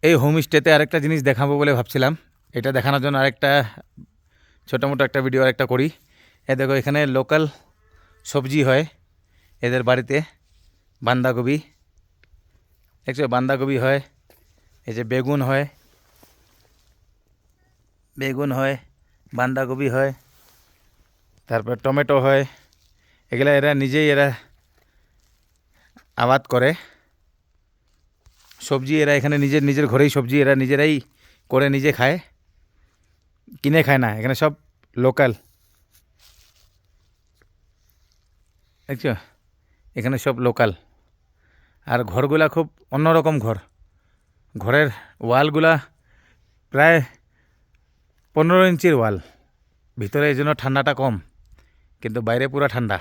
এই হোমস্টেতে আরেকটা জিনিস দেখাবো বলে ভাবছিলাম, এটা দেখানোর জন্য আরেকটা ছোটো মোটো একটা ভিডিও আরেকটা করি। দেখো এখানে লোকাল সবজি হয় এদের বাড়িতে, বাঁধাকপি দেখছো, বাঁধাকপি হয়, এই যে বেগুন হয়, বাঁধাকপি হয়, তারপর টমেটো হয়। এগুলা এরা নিজেই আবাদ করে সবজি। এরা এখানে নিজের ঘরেই সবজি এরা নিজেরাই করে নিজে খায়, কিনে খায় না। এখানে সব লোকাল, দেখছো এখানে সব লোকাল। আর ঘরগুলা খুব অন্যরকম ঘরের ওয়ালগুলা প্রায় 15 ইঞ্চির ওয়াল। ভিতরে এই জন্য ঠান্ডাটা কম, কিন্তু বাইরে পুরো ঠান্ডা।